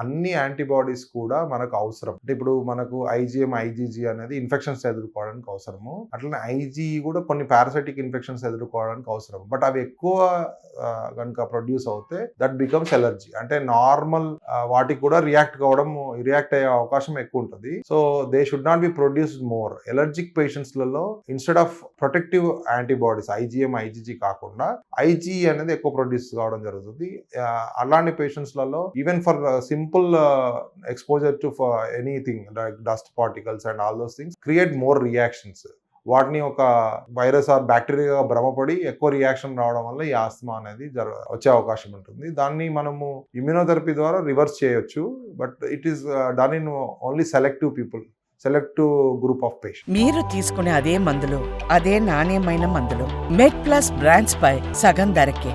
అన్ని యాంటీబాడీస్ కూడా మనకు అవసరం. అంటే ఇప్పుడు మనకు ఐజీఎం, ఐజీజీ అనేది ఇన్ఫెక్షన్స్ ఎదుర్కోవడానికి అవసరము. అట్లనే ఐజీ కూడా కొన్ని పారాసైటిక్ ఇన్ఫెక్షన్స్ ఎదుర్కోవడానికి అవసరం. బట్ అవి ఎక్కువ కనుక ప్రొడ్యూస్ అవుతే దట్ బికమ్స్ ఎలర్జీ. అంటే నార్మల్ వాటికి కూడా రియాక్ట్ అయ్యే అవకాశం ఎక్కువ ఉంటుంది. So they should not be produced more. Allergic patients లలో instead of protective antibodies IgM, IgG కాకుండా ఐజీ అనేది ఎక్కువ ప్రొడ్యూస్ కావడం జరుగుతుంది. అలాంటి పేషెంట్స్ లలో even for simple exposure to anything like dust particles and all those things create more reactions. వాటిని ఒక వైరస్ ఆర్ బ్యాక్టీరియా భ్రమపడి ఎక్కువ రియాక్షన్ రావడం వల్ల ఈ ఆస్తమా అనేది వచ్చే అవకాశం ఉంటుంది. దాన్ని మనము ఇమ్యూనోథెరపీ ద్వారా రివర్స్ చేయొచ్చు. But it is done in only selective group of patients. మీరు తీసుకునే అదే మందులు, అదే నాణ్యమైన మందులు మెడ్ ప్లస్ బ్రాండ్స్ పై సగం ధరకే.